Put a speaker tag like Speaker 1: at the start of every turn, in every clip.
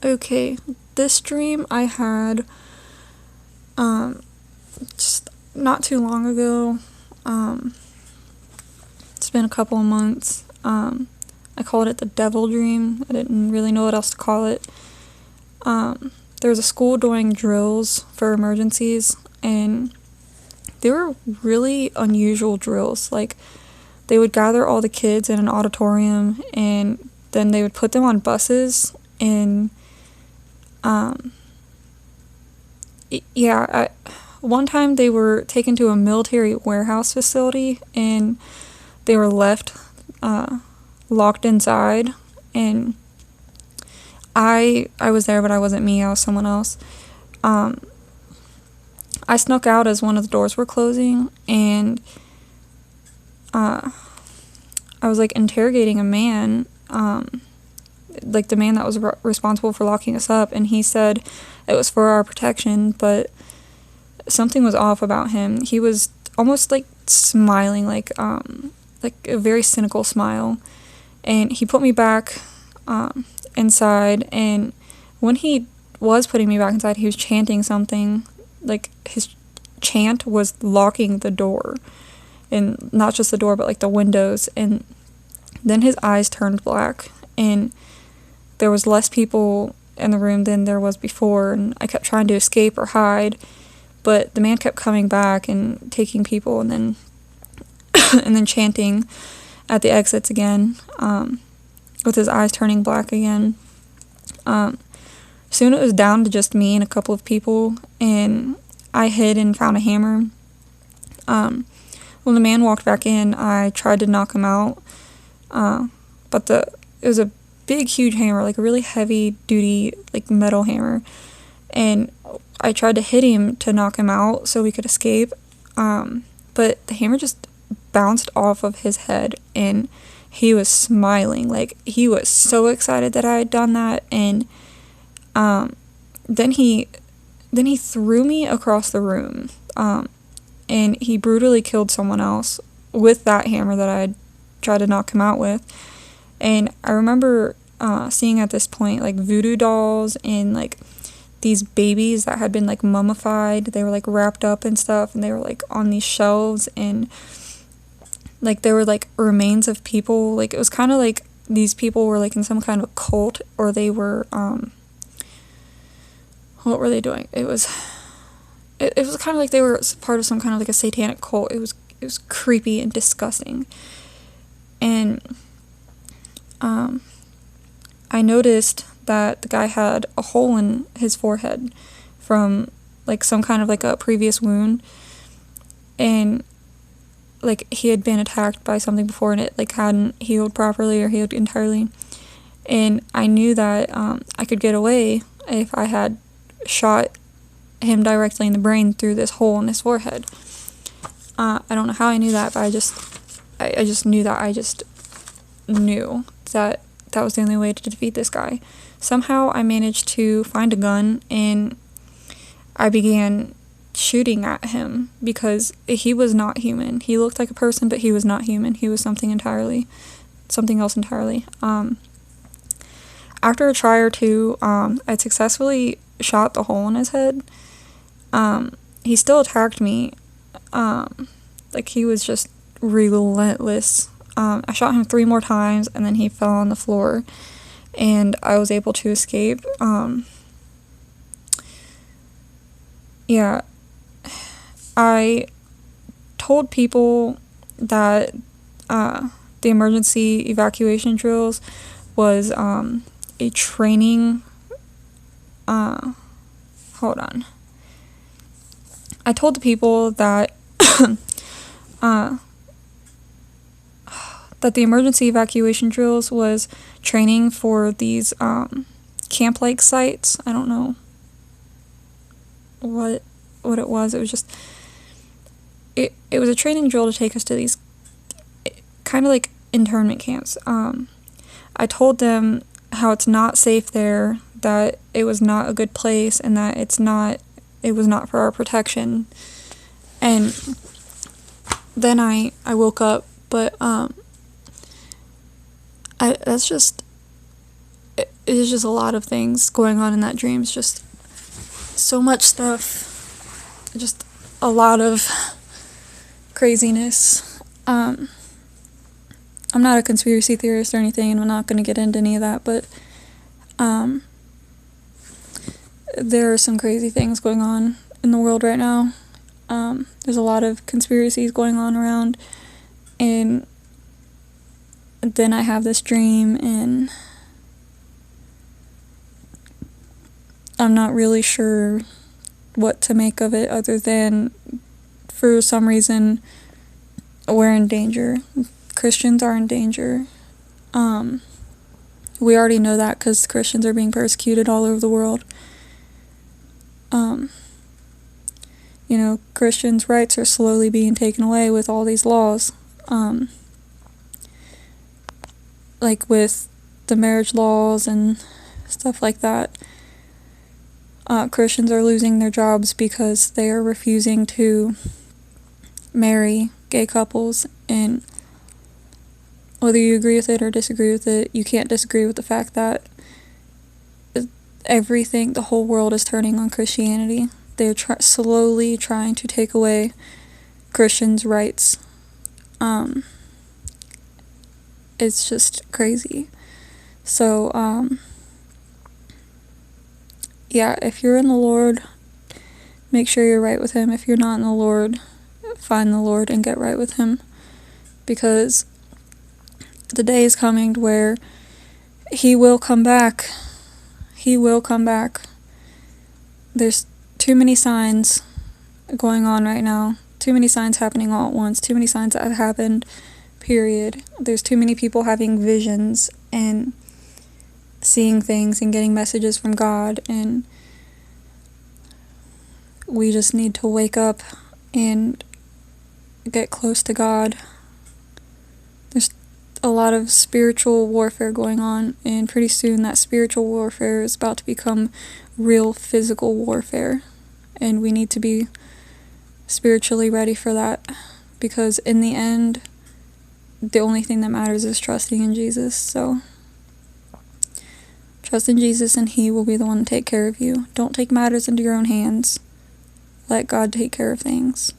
Speaker 1: Okay, this dream I had just not too long ago. Um, it's been a couple of months. I called it the devil dream. I didn't really know what else to call it. There was a school doing drills for emergencies, and they were really unusual drills. Like, they would gather all the kids in an auditorium, and then they would put them on buses, and um, one time they were taken to a military warehouse facility, and they were left locked inside, and I was there, but I wasn't me. I was someone else. Um, I snuck out as one of the doors were closing, and uh, I was like interrogating a man, like the man that was responsible for locking us up, and he said it was for our protection, but something was off about him. He was almost like smiling, like a very cynical smile, and he put me back inside, and when he was putting me back inside, he was chanting something. Like, his chant was locking the door, and not just the door, but like the windows, and then his eyes turned black, and there was less people in the room than there was before, and I kept trying to escape or hide, but the man kept coming back and taking people, and then and then chanting at the exits again, with his eyes turning black again. Soon it was down to just me and a couple of people, and I hid and found a hammer. When the man walked back in, I tried to knock him out, but it was a big, huge hammer, like a really heavy-duty, like metal hammer, and I tried to hit him to knock him out so we could escape, but the hammer just bounced off of his head, and he was smiling, like he was so excited that I had done that, and then he threw me across the room, and he brutally killed someone else with that hammer that I had tried to knock him out with. And I remember seeing at this point like voodoo dolls and like these babies that had been like mummified. They were like wrapped up and stuff, and they were like on these shelves, and like there were like remains of people. Like, it was kind of like these people were like in some kind of cult, or they were what were they doing? It was kind of like they were part of some kind of like a satanic cult. It was creepy and disgusting. And I noticed that the guy had a hole in his forehead from like some kind of like a previous wound, and like he had been attacked by something before, and it like hadn't healed properly or healed entirely. And I knew that I could get away if I had shot him directly in the brain through this hole in his forehead. I don't know how I knew that, but I just knew that. I just knew that that was the only way to defeat this guy. Somehow I managed to find a gun, and I began shooting at him because he was not human. He looked like a person, but he was not human. He was something else entirely. After a try or two, I'd successfully shot the hole in his head. He still attacked me. Like, he was just relentless. I shot him 3 more times, and then he fell on the floor, and I was able to escape. Yeah, I told people that the emergency evacuation drills was a training. Hold on. I told the people that that the emergency evacuation drills was training for these camp-like sites. I don't know what it was. It was just it was a training drill to take us to these kind of like internment camps. I told them how it's not safe there, that it was not a good place, and that it was not for our protection. And then I woke up, but that's just it's just a lot of things going on in that dream. It's just so much stuff, just a lot of craziness. I'm not a conspiracy theorist or anything, and I'm not going to get into any of that, but there are some crazy things going on in the world right now. There's a lot of conspiracies going on around, and then I have this dream, and I'm not really sure what to make of it, other than for some reason we're in danger. Christians are in danger. We already know that because Christians are being persecuted all over the world. Christians' rights are slowly being taken away with all these laws. Like with the marriage laws and stuff like that. Christians are losing their jobs because they are refusing to marry gay couples, and whether you agree with it or disagree with it, you can't disagree with the fact that the whole world is turning on Christianity. They're slowly trying to take away Christians' rights. It's just crazy. So, if you're in the Lord, make sure you're right with Him. If you're not in the Lord, find the Lord and get right with Him. Because the day is coming where He will come back. He will come back. There's too many signs going on right now. Too many signs happening all at once. Too many signs that have happened, period. There's too many people having visions and seeing things and getting messages from God, and we just need to wake up and get close to God. There's a lot of spiritual warfare going on, and pretty soon that spiritual warfare is about to become real physical warfare, and we need to be spiritually ready for that, because in the end, the only thing that matters is trusting in Jesus. So trust in Jesus, and He will be the one to take care of you. Don't take matters into your own hands. Let God take care of things.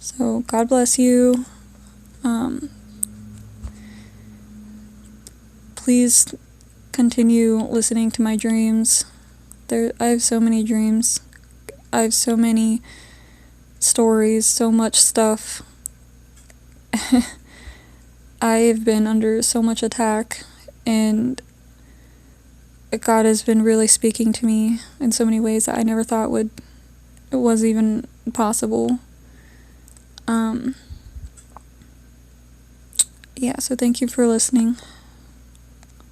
Speaker 1: So God bless you. Please continue listening to my dreams. I have so many dreams. I have so many stories, so much stuff. I've been under so much attack, and God has been really speaking to me in so many ways that I never thought was even possible. So thank you for listening.